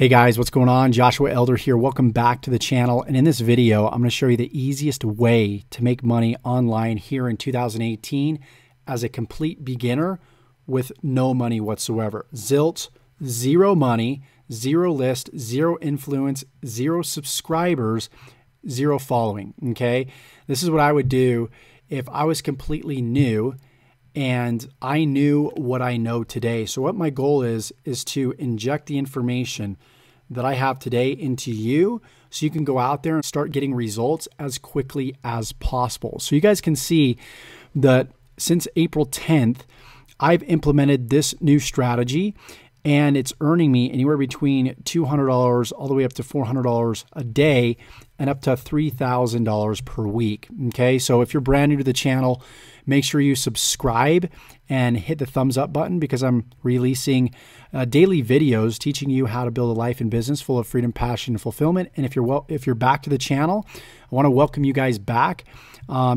Hey guys, what's going on? Joshua Elder here. Welcome back to the channel. And in this video, I'm going to show you the easiest way to make money online here in 2018 as a complete beginner with no money whatsoever. Zilch, zero money, zero list, zero influence, zero subscribers, zero following. Okay. This is what I would do if I was completely new and I knew what I know today. So what my goal is to inject the information that I have today into you so you can go out there and start getting results as quickly as possible. So you guys can see that since April 10th, I've implemented this new strategy and it's earning me anywhere between $200 all the way up to $400 a day and up to $3,000 per week. Okay, so if you're brand new to the channel, make sure you subscribe and hit the thumbs up button because I'm releasing daily videos teaching you how to build a life and business full of freedom, passion, and fulfillment. And if you're back to the channel, I want to welcome you guys back.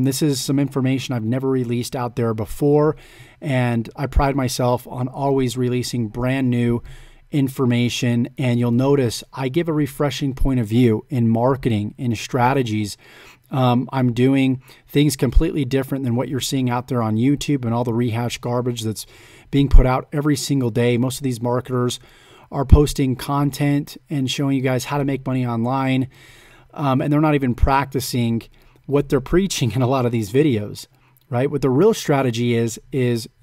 This is some information I've never released out there before, and I pride myself on always releasing brand new information. And you'll notice I give a refreshing point of view in marketing, in strategies. I'm doing things completely different than what you're seeing out there on YouTube and all the rehashed garbage that's being put out every single day. Most of these marketers are posting content and showing you guys how to make money online, and they're not even practicing what they're preaching in a lot of these videos, right? What the real strategy is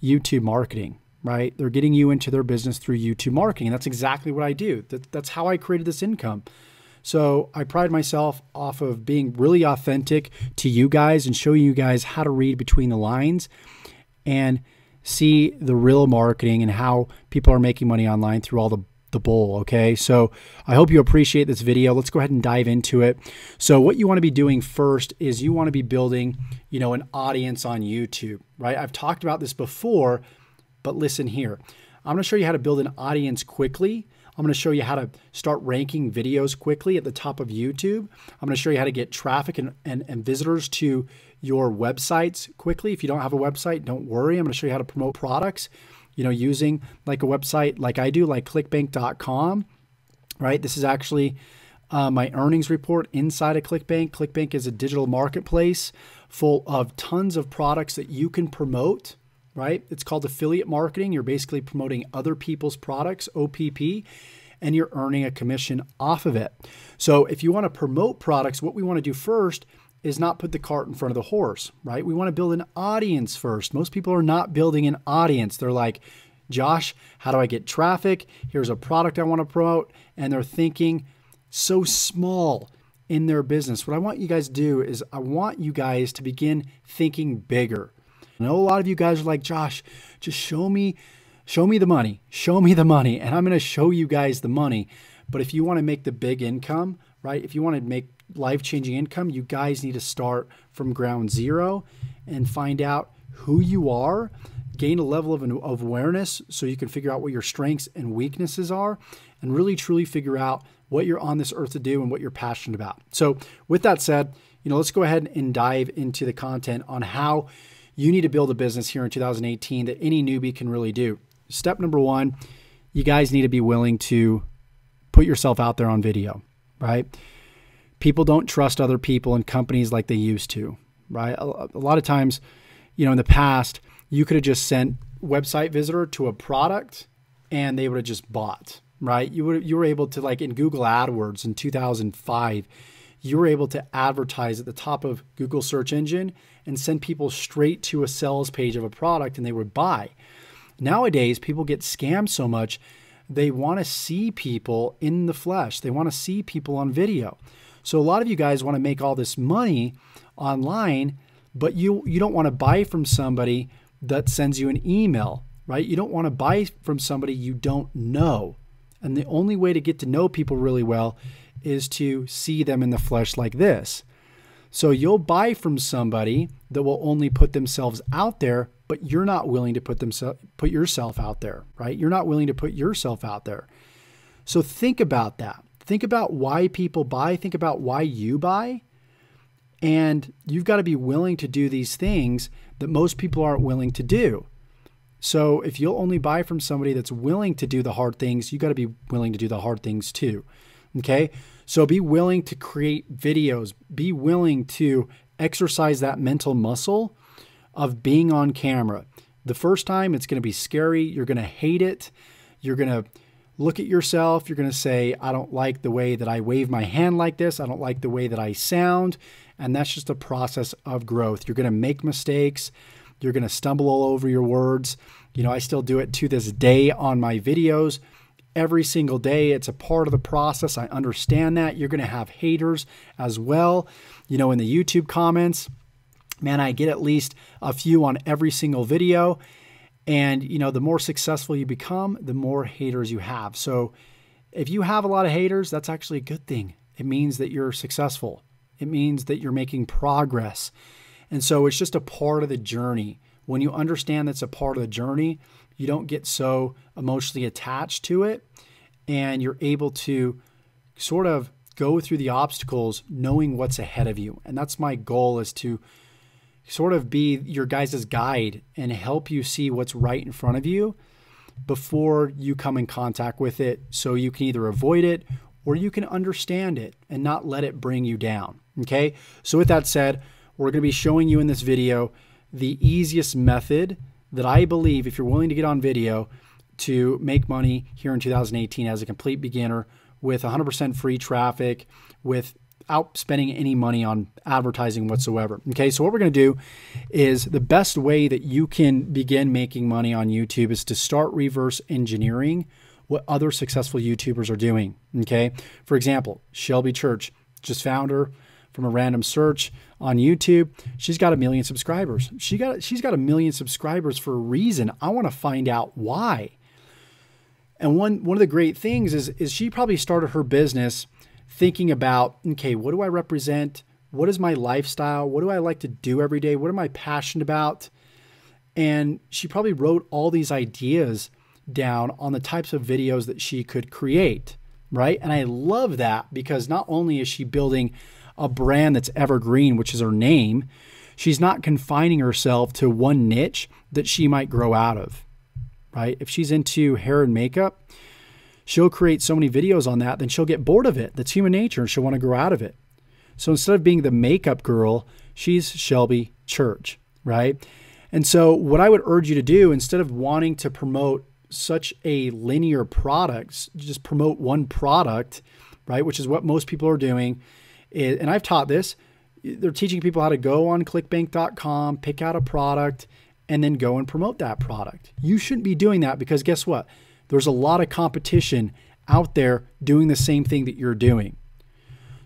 YouTube marketing, right? They're getting you into their business through YouTube marketing. And that's exactly what I do. That's how I created this income. So I pride myself off of being really authentic to you guys and showing you guys how to read between the lines and see the real marketing and how people are making money online through all the bull. Okay. So I hope you appreciate this video. Let's go ahead and dive into it. So what you want to be doing first is you want to be building, an audience on YouTube, right? I've talked about this before, but listen here. I'm going to show you how to build an audience quickly. I'm going to show you how to start ranking videos quickly at the top of YouTube. I'm going to show you how to get traffic and visitors to your websites quickly. If you don't have a website, don't worry. I'm going to show you how to promote products, using like a website like I do, like clickbank.com, right? This is actually my earnings report inside of ClickBank. ClickBank is a digital marketplace full of tons of products that you can promote, right? It's called affiliate marketing. You're basically promoting other people's products, OPP, and you're earning a commission off of it. So if you want to promote products, what we want to do first is not put the cart in front of the horse, right? We want to build an audience first. Most people are not building an audience. They're like, Josh, how do I get traffic? Here's a product I want to promote. And they're thinking so small in their business. What I want you guys to do is I want you guys to begin thinking bigger. I know a lot of you guys are like, Josh, just show me the money. Show me the money. And I'm going to show you guys the money. But if you want to make the big income, right? If you want to make life-changing income, you guys need to start from ground zero and find out who you are, gain a level of awareness so you can figure out what your strengths and weaknesses are, and really truly figure out what you're on this earth to do and what you're passionate about. So with that said, let's go ahead and dive into the content on how you need to build a business here in 2018 that any newbie can really do. Step number one, you guys need to be willing to put yourself out there on video, right? People don't trust other people and companies like they used to, right? A lot of times, in the past, you could have just sent website visitor to a product and they would have just bought, right? You were able to, like in Google AdWords in 2005, you were able to advertise at the top of Google search engine and send people straight to a sales page of a product and they would buy. Nowadays, people get scammed so much, they want to see people in the flesh. They want to see people on video. So a lot of you guys want to make all this money online, but you don't want to buy from somebody that sends you an email, right? You don't want to buy from somebody you don't know. And the only way to get to know people really well is to see them in the flesh like this. So you'll buy from somebody that will only put themselves out there, but you're not willing to put yourself out there, right? You're not willing to put yourself out there. So think about that. Think about why people buy. Think about why you buy. And you've got to be willing to do these things that most people aren't willing to do. So if you'll only buy from somebody that's willing to do the hard things, you got to be willing to do the hard things too. Okay. So be willing to create videos, be willing to exercise that mental muscle of being on camera. The first time it's going to be scary. You're going to hate it. You're going to look at yourself. You're going to say, I don't like the way that I wave my hand like this. I don't like the way that I sound. And that's just a process of growth. You're going to make mistakes. You're going to stumble all over your words. You know, I still do it to this day on my videos. Every single day, it's a part of the process. I understand that. You're going to have haters as well. You know, in the YouTube comments, man, I get at least a few on every single video. And, you know, the more successful you become, the more haters you have. So if you have a lot of haters, that's actually a good thing. It means that you're successful. It means that you're making progress. And so it's just a part of the journey. When you understand that's a part of the journey, you don't get so emotionally attached to it, and you're able to sort of go through the obstacles knowing what's ahead of you. And that's my goal, is to sort of be your guys' guide and help you see what's right in front of you before you come in contact with it, so you can either avoid it or you can understand it and not let it bring you down. Okay. So with that said, we're going to be showing you in this video the easiest method that I believe, if you're willing to get on video, to make money here in 2018 as a complete beginner with 100% free traffic, without spending any money on advertising whatsoever. Okay, so what we're going to do is, the best way that you can begin making money on YouTube is to start reverse engineering what other successful YouTubers are doing. Okay, for example, Shelby Church, just found her from a random search on YouTube. She's got 1 million subscribers. She's got 1 million subscribers for a reason. I want to find out why. And one of the great things is she probably started her business thinking about, okay, what do I represent? What is my lifestyle? What do I like to do every day? What am I passionate about? And she probably wrote all these ideas down on the types of videos that she could create, right? And I love that, because not only is she building a brand that's evergreen, which is her name, she's not confining herself to one niche that she might grow out of, right? If she's into hair and makeup, she'll create so many videos on that, then she'll get bored of it. That's human nature, and she'll want to grow out of it. So instead of being the makeup girl, she's Shelby Church, right? And so what I would urge you to do, instead of wanting to promote such a linear product, just promote one product, right? Which is what most people are doing. And I've taught this. They're teaching people how to go on clickbank.com, pick out a product, and then go and promote that product. You shouldn't be doing that, because guess what? There's a lot of competition out there doing the same thing that you're doing.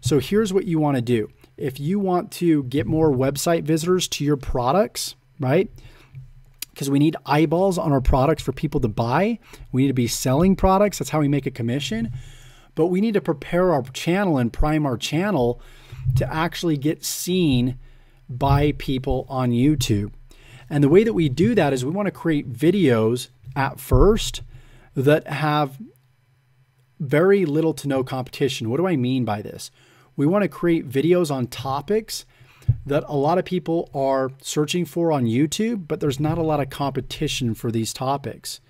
So here's what you want to do. If you want to get more website visitors to your products, right? Because we need eyeballs on our products for people to buy. We need to be selling products. That's how we make a commission. But we need to prepare our channel and prime our channel to actually get seen by people on YouTube. And the way that we do that is we want to create videos at first that have very little to no competition. What do I mean by this? We want to create videos on topics that a lot of people are searching for on YouTube, but there's not a lot of competition for these topics.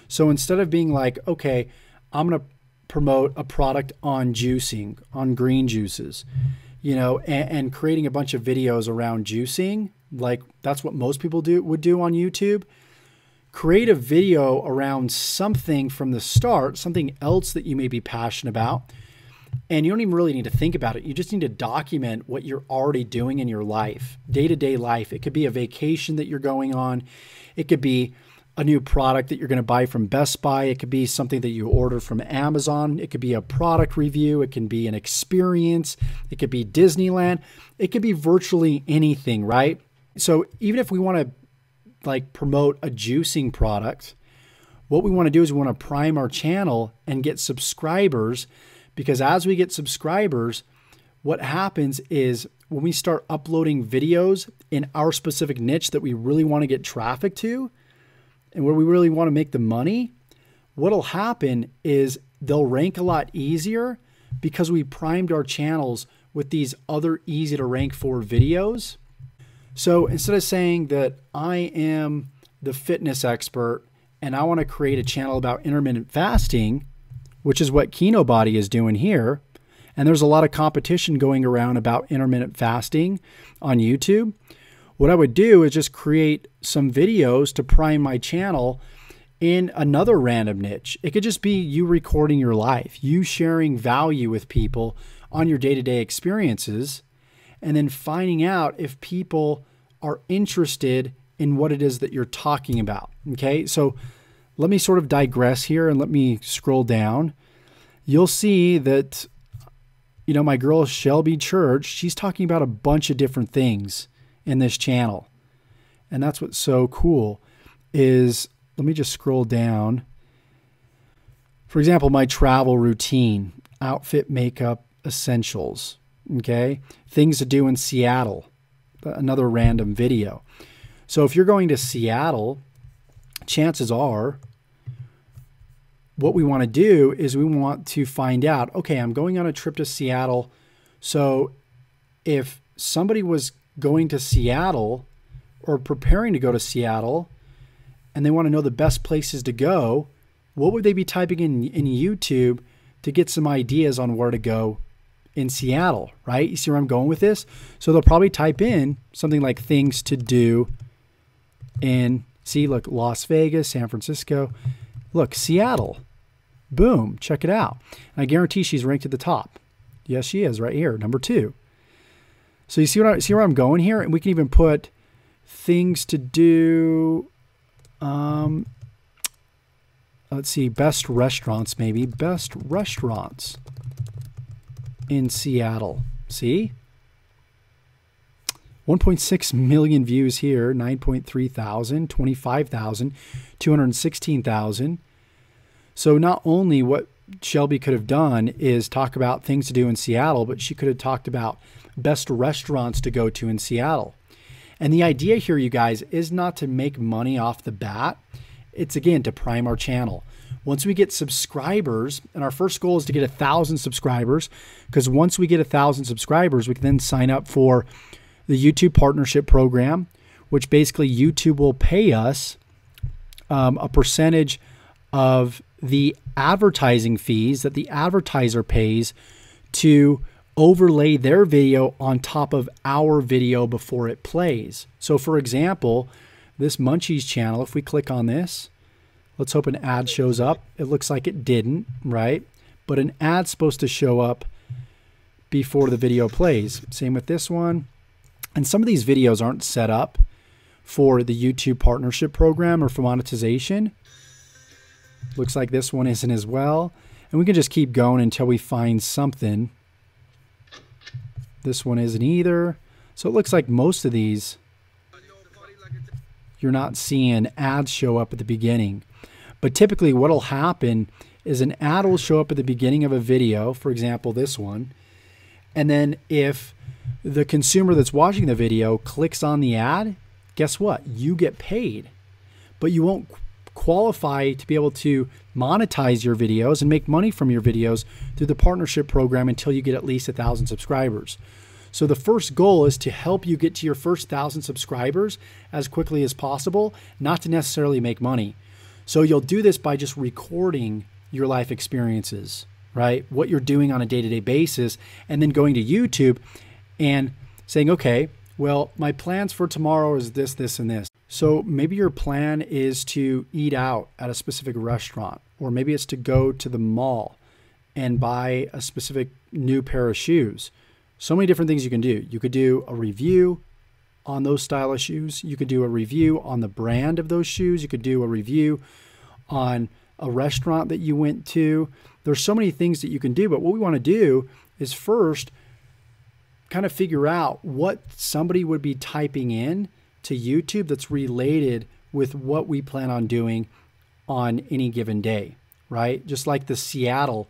So instead of being like, okay, I'm going to promote a product on juicing, on green juices, you know, and creating a bunch of videos around juicing, like that's what most people would do on YouTube. Create a video around something from the start, something else that you may be passionate about. And you don't even really need to think about it. You just need to document what you're already doing in your life, day-to-day life. It could be a vacation that you're going on. It could be a new product that you're going to buy from Best Buy. It could be something that you order from Amazon. It could be a product review. It can be an experience. It could be Disneyland. It could be virtually anything, right? So even if we want to like promote a juicing product, what we want to do is we want to prime our channel and get subscribers, because as we get subscribers, what happens is when we start uploading videos in our specific niche that we really want to get traffic to, and where we really want to make the money, what'll happen is they'll rank a lot easier because we primed our channels with these other easy to rank for videos. So instead of saying that I am the fitness expert and I want to create a channel about intermittent fasting, which is what Kinobody is doing here, and there's a lot of competition going around about intermittent fasting on YouTube, what I would do is just create some videos to prime my channel in another random niche. It could just be you recording your life, you sharing value with people on your day-to-day experiences, and then finding out if people are interested in what it is that you're talking about. Okay, so let me sort of digress here and let me scroll down. You'll see that, you know, my girl Shelby Church, she's talking about a bunch of different things in this channel. And that's what's so cool is, let me just scroll down. For example, my travel routine, outfit, makeup, essentials, okay? Things to do in Seattle, another random video. So if you're going to Seattle, chances are what we want to do is we want to find out, okay, I'm going on a trip to Seattle. So if somebody was going to Seattle or preparing to go to Seattle and they want to know the best places to go, what would they be typing in YouTube to get some ideas on where to go in Seattle, right? You see where I'm going with this? So they'll probably type in something like things to do in, see, look, Las Vegas, San Francisco, look, Seattle. Boom, check it out. And I guarantee she's ranked at the top. Yes, she is right here, number 2. So you see where I'm going here? And we can even put things to do, let's see, best restaurants maybe. Best restaurants in Seattle. See? 1.6 million views here, 9.3 thousand, 25,000, 216,000. So not only what Shelby could have done is talk about things to do in Seattle, but she could have talked about best restaurants to go to in Seattle. And the idea here, you guys, is not to make money off the bat. It's, again, to prime our channel. Once we get subscribers, and our first goal is to get 1,000 subscribers, because once we get 1,000 subscribers, we can then sign up for the YouTube Partnership Program, which basically YouTube will pay us a percentage of the advertising fees that the advertiser pays to overlay their video on top of our video before it plays. So for example, this Munchies channel, if we click on this, let's hope an ad shows up. It looks like it didn't, right? But an ad's supposed to show up before the video plays. Same with this one. And some of these videos aren't set up for the YouTube Partnership Program or for monetization. Looks like this one isn't as well. And we can just keep going until we find something. This one isn't either. So it looks like most of these, you're not seeing ads show up at the beginning. But typically what will happen is an ad will show up at the beginning of a video, for example, this one. And then if the consumer that's watching the video clicks on the ad, guess what? You get paid. But you won't qualify to be able to monetize your videos and make money from your videos through the partnership program until you get at least 1,000 subscribers. So the first goal is to help you get to your first 1,000 subscribers as quickly as possible, not to necessarily make money. So you'll do this by just recording your life experiences, right? What you're doing on a day-to-day basis, and then going to YouTube and saying, okay, well, my plans for tomorrow is this, this, and this. So maybe your plan is to eat out at a specific restaurant, or maybe it's to go to the mall and buy a specific new pair of shoes. So many different things you can do. You could do a review on those style of shoes. You could do a review on the brand of those shoes. You could do a review on a restaurant that you went to. There's so many things that you can do, but what we want to do is first kind of figure out what somebody would be typing in to YouTube that's related with what we plan on doing on any given day, right? Just like the Seattle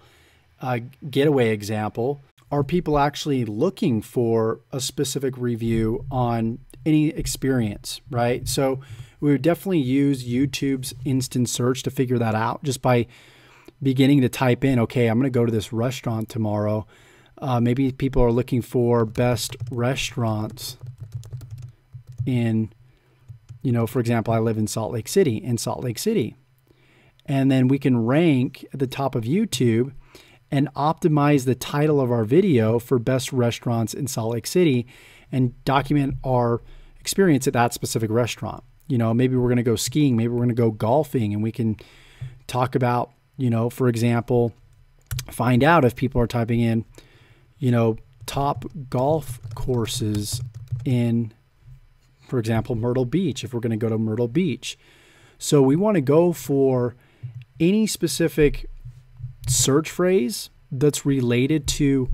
getaway example, are people actually looking for a specific review on any experience, right? So we would definitely use YouTube's instant search to figure that out just by beginning to type in, okay, I'm going to go to this restaurant tomorrow. Maybe people are looking for best restaurants in for example, I live in Salt Lake City, And then we can rank at the top of YouTube and optimize the title of our video for best restaurants in Salt Lake City and document our experience at that specific restaurant. Maybe we're going to go skiing, maybe we're going to go golfing, and we can talk about, for example, find out if people are typing in, top golf courses in, for example, Myrtle Beach, if we're going to go to Myrtle Beach. So we want to go for any specific search phrase that's related to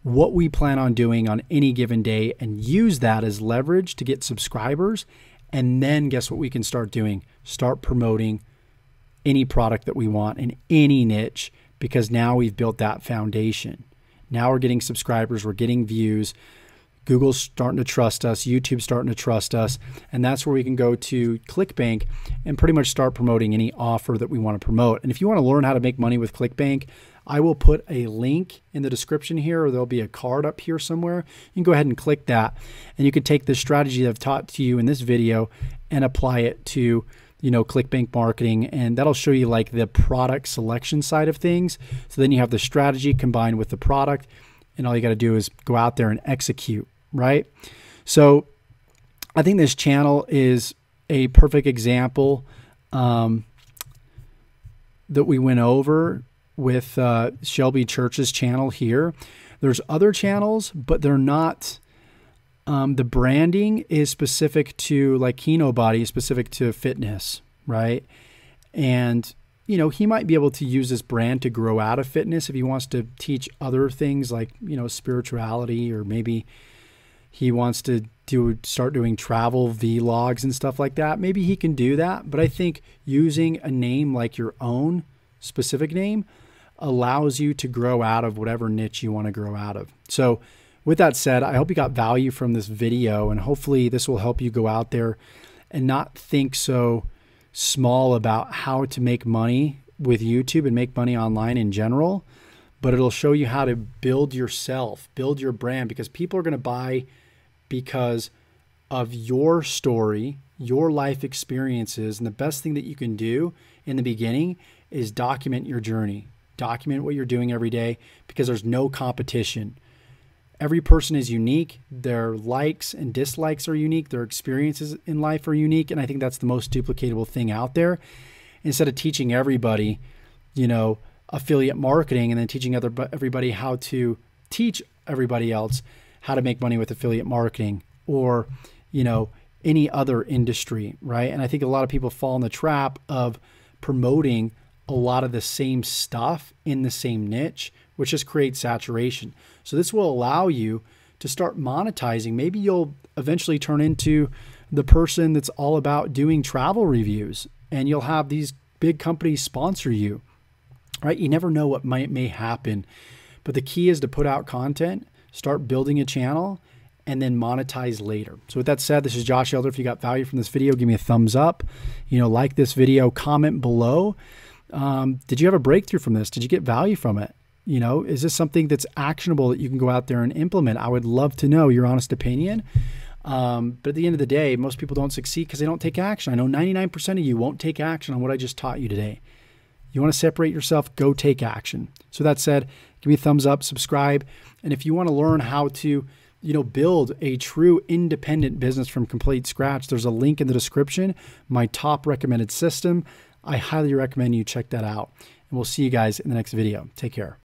what we plan on doing on any given day and use that as leverage to get subscribers. And then guess what we can start doing? Start promoting any product that we want in any niche, because now we've built that foundation. Now we're getting subscribers, we're getting views. Google's starting to trust us, YouTube's starting to trust us, and that's where we can go to ClickBank and pretty much start promoting any offer that we want to promote. And if you want to learn how to make money with ClickBank, I will put a link in the description here, or there'll be a card up here somewhere. You can go ahead and click that, and you can take the strategy that I've taught to you in this video and apply it to ClickBank marketing, and that'll show you like the product selection side of things. So then you have the strategy combined with the product, and all you got to do is go out there and execute, right? So I think this channel is a perfect example that we went over with Shelby Church's channel here. There's other channels, but they're not, the branding is specific to, like Kino Body is specific to fitness, right? And he might be able to use this brand to grow out of fitness if he wants to teach other things like, spirituality, or maybe he wants to start doing travel vlogs and stuff like that. Maybe he can do that. But I think using a name like your own specific name allows you to grow out of whatever niche you want to grow out of. So with that said, I hope you got value from this video, and hopefully this will help you go out there and not think so small about how to make money with YouTube and make money online in general, but it'll show you how to build yourself, build your brand, because people are going to buy because of your story, your life experiences. And the best thing that you can do in the beginning is document your journey, document what you're doing every day, because there's no competition. Every person is unique. Their likes and dislikes are unique. Their experiences in life are unique. And I think that's the most duplicatable thing out there. Instead of teaching everybody, affiliate marketing and then teaching everybody how to teach everybody else how to make money with affiliate marketing, or, any other industry, right? And I think a lot of people fall in the trap of promoting a lot of the same stuff in the same niche, which just creates saturation. So this will allow you to start monetizing. Maybe you'll eventually turn into the person that's all about doing travel reviews, and you'll have these big companies sponsor you, right? You never know what may happen, but the key is to put out content, start building a channel, and then monetize later. So with that said, this is Josh Elder. If you got value from this video, give me a thumbs up, like this video, comment below. Did you have a breakthrough from this? Did you get value from it? Is this something that's actionable that you can go out there and implement? I would love to know your honest opinion. But at the end of the day, most people don't succeed because they don't take action. I know 99% of you won't take action on what I just taught you today. You want to separate yourself, go take action. So that said, give me a thumbs up, subscribe. And if you want to learn how to, build a true independent business from complete scratch, there's a link in the description, my top recommended system. I highly recommend you check that out. And we'll see you guys in the next video. Take care.